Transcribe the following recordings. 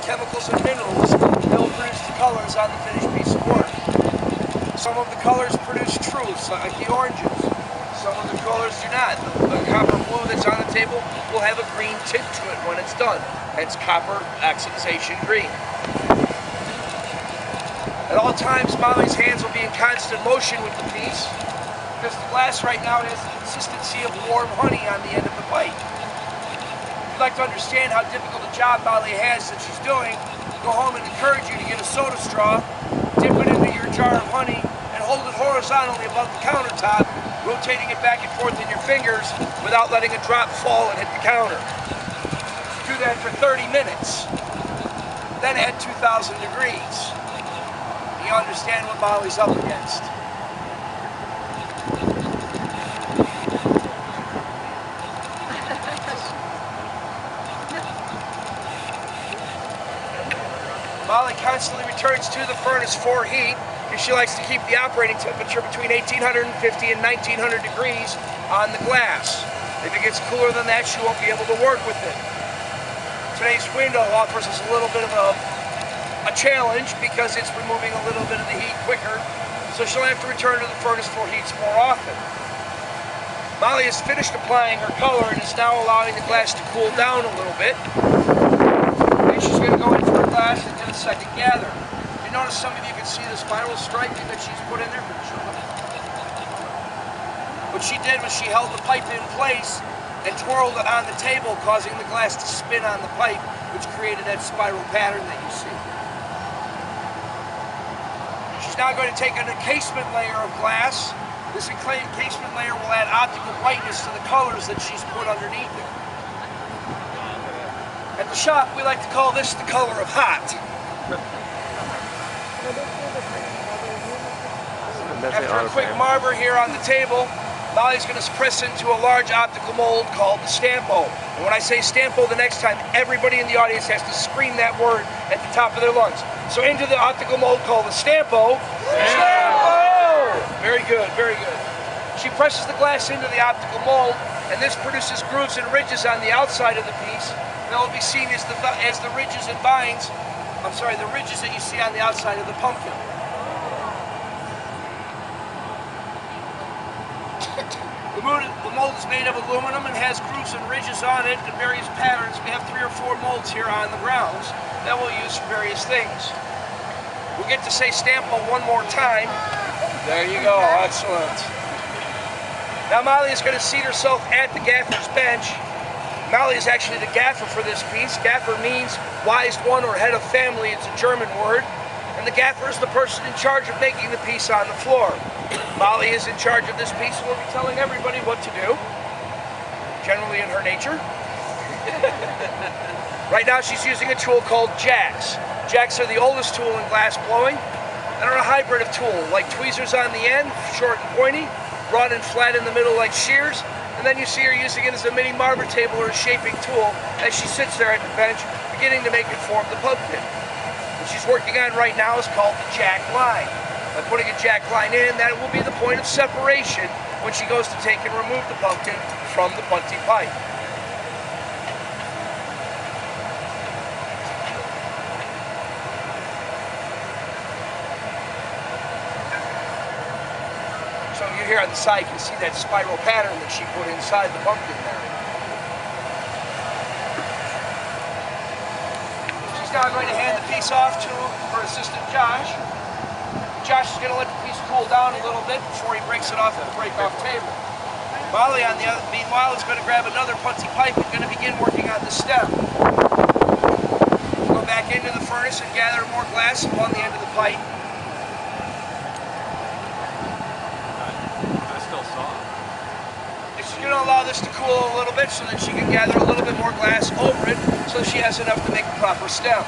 chemicals and minerals that will produce the colors on the finished piece of work. Some of the colors produce truths, like the oranges. Some of the colors do not. The copper blue that's on the table will have a green tint to it when it's done. It's copper oxidization green. At all times, Molly's hands will be in constant motion with the piece because the glass right now has the consistency of warm honey on the end of the pipe. If you'd like to understand how difficult a job Molly has that she's doing, go home and encourage you to get a soda straw, dip it into your jar of honey, and hold it horizontally above the countertop, rotating it back and forth in your fingers without letting a drop fall and hit the counter. Do that for 30 minutes. Then at 2,000 degrees. You understand what Molly's up against. Molly constantly returns to the furnace for heat because she likes to keep the operating temperature between 1850 and 1900 degrees on the glass. If it gets cooler than that, she won't be able to work with it. Today's window offers us a little bit of a challenge because it's removing a little bit of the heat quicker, so she'll have to return to the furnace for heats more often. Molly has finished applying her color and is now allowing the glass to cool down a little bit. And she's going to go in for her glass and do a second gather. You notice some of you can see the spiral striping that she's put in there? What she did was she held the pipe in place and twirled it on the table, causing the glass to spin on the pipe, which created that spiral pattern that you see. She's now going to take an encasement layer of glass. This encasement layer will add optical brightness to the colors that she's put underneath it. At the shop, we like to call this the color of hot. After a quick marber here on the table, Molly's going to press into a large optical mold called the Stampo. And when I say Stampo the next time, everybody in the audience has to scream that word at the top of their lungs. So into the optical mold called the Stampo. Stampo! Very good, very good. She presses the glass into the optical mold, and this produces grooves and ridges on the outside of the piece. That will be seen as the ridges and vines, the ridges that you see on the outside of the pumpkin. The mold is made of aluminum and has grooves and ridges on it in various patterns. We have 3 or 4 molds here on the grounds that we'll use for various things. We'll get to say Stampo one more time. There you go, excellent. Now Molly is going to seat herself at the gaffer's bench. Molly is actually the gaffer for this piece. Gaffer means wise one or head of family. It's a German word. And the gaffer is the person in charge of making the piece on the floor. Molly is in charge of this piece and will be telling everybody what to do, generally in her nature. Right now she's using a tool called jacks. Jacks are the oldest tool in glass blowing and are a hybrid of tool, like tweezers on the end, short and pointy, broad and flat in the middle like shears, and then you see her using it as a mini marber table or a shaping tool as she sits there at the bench, beginning to make it form the pumpkin. What she's working on right now is called the jack line. By putting a jack line in, that will be the point of separation when she goes to take and remove the pumpkin from the punty pipe. So you here on the side can see that spiral pattern that she put inside the pumpkin there. She's now going to hand the piece off to her assistant Josh. Josh is going to let the piece cool down a little bit before he breaks it off at the break-off table. Molly, on the other, meanwhile, is going to grab another punty pipe and going to begin working on the stem. Go back into the furnace and gather more glass upon the end of the pipe. It's still soft. She's going to allow this to cool a little bit so that she can gather a little bit more glass over it so she has enough to make a proper stem.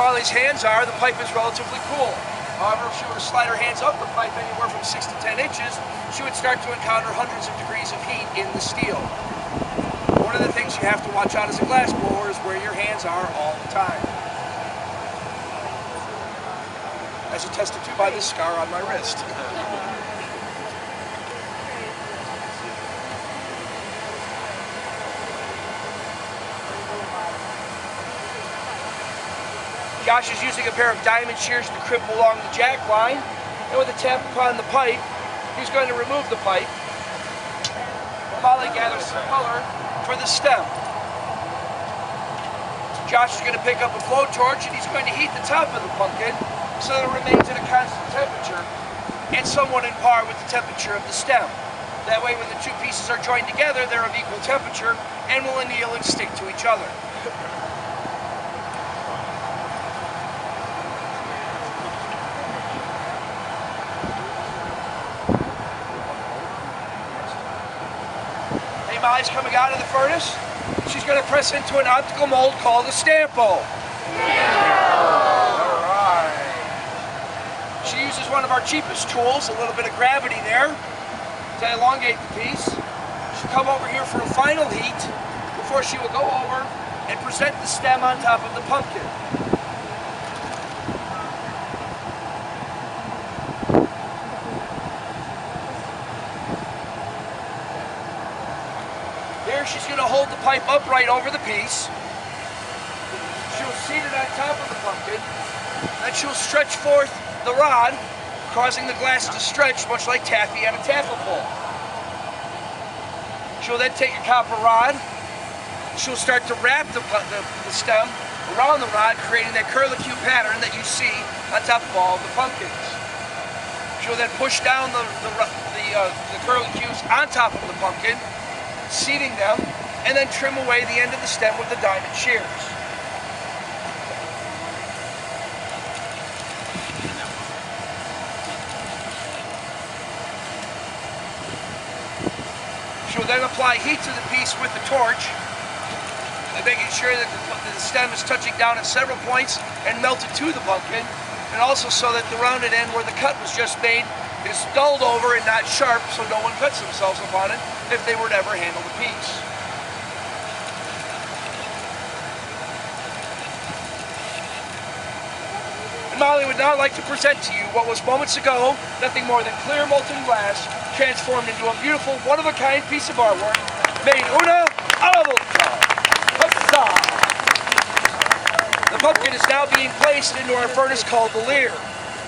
Molly's hands are, the pipe is relatively cool. However, if she were to slide her hands up the pipe anywhere from 6 to 10 inches, she would start to encounter hundreds of degrees of heat in the steel. One of the things you have to watch out as a glass blower is where your hands are all the time. As attested to by this scar on my wrist. Josh is using a pair of diamond shears to crimp along the jack line, and with a tap upon the pipe, he's going to remove the pipe. Molly gathers some color for the stem. Josh is going to pick up a blowtorch and he's going to heat the top of the pumpkin so that it remains at a constant temperature and somewhat in par with the temperature of the stem. That way when the two pieces are joined together, they're of equal temperature and will anneal and stick to each other. Molly's coming out of the furnace. She's going to press into an optical mold called a stampo. Alright. She uses one of our cheapest tools, a little bit of gravity there, to elongate the piece. She'll come over here for a final heat before she will go over and present the stem on top of the pumpkin. Here she's going to hold the pipe upright over the piece. She'll seat it on top of the pumpkin. Then she'll stretch forth the rod, causing the glass to stretch much like taffy on a taffy pole. She'll then take a copper rod. She'll start to wrap the stem around the rod, creating that curlicue pattern that you see on top of all of the pumpkins. She'll then push down the curlicues on top of the pumpkin, seating them, and then trim away the end of the stem with the diamond shears. She'll then apply heat to the piece with the torch, and making sure that the stem is touching down at several points and melted to the pumpkin, and also so that the rounded end where the cut was just made is dulled over and not sharp, so no one cuts themselves upon it if they were to ever handle the piece. And Molly would now like to present to you what was moments ago nothing more than clear molten glass transformed into a beautiful, one-of-a-kind piece of artwork made una volta. Huzzah! The pumpkin is now being placed into our furnace called the Leer.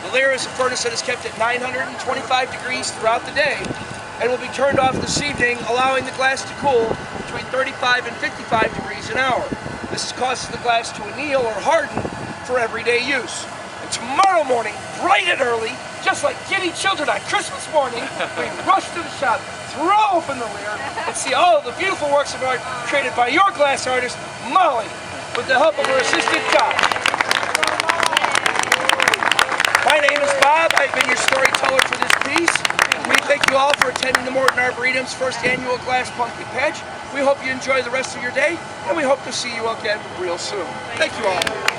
The Leer is a furnace that is kept at 925 degrees throughout the day and will be turned off this evening, allowing the glass to cool between 35 and 55 degrees an hour. This causes the glass to anneal or harden for everyday use. And tomorrow morning, bright and early, just like giddy children on Christmas morning, we rush to the shop, throw open the Leer, and see all of the beautiful works of art created by your glass artist, Molly, with the help of her assistant, Josh. My name is Bob. I've been your storyteller for this piece. We thank you all for attending the Morton Arboretum's first annual Glass Pumpkin Patch. We hope you enjoy the rest of your day, and we hope to see you again real soon. Thank you all.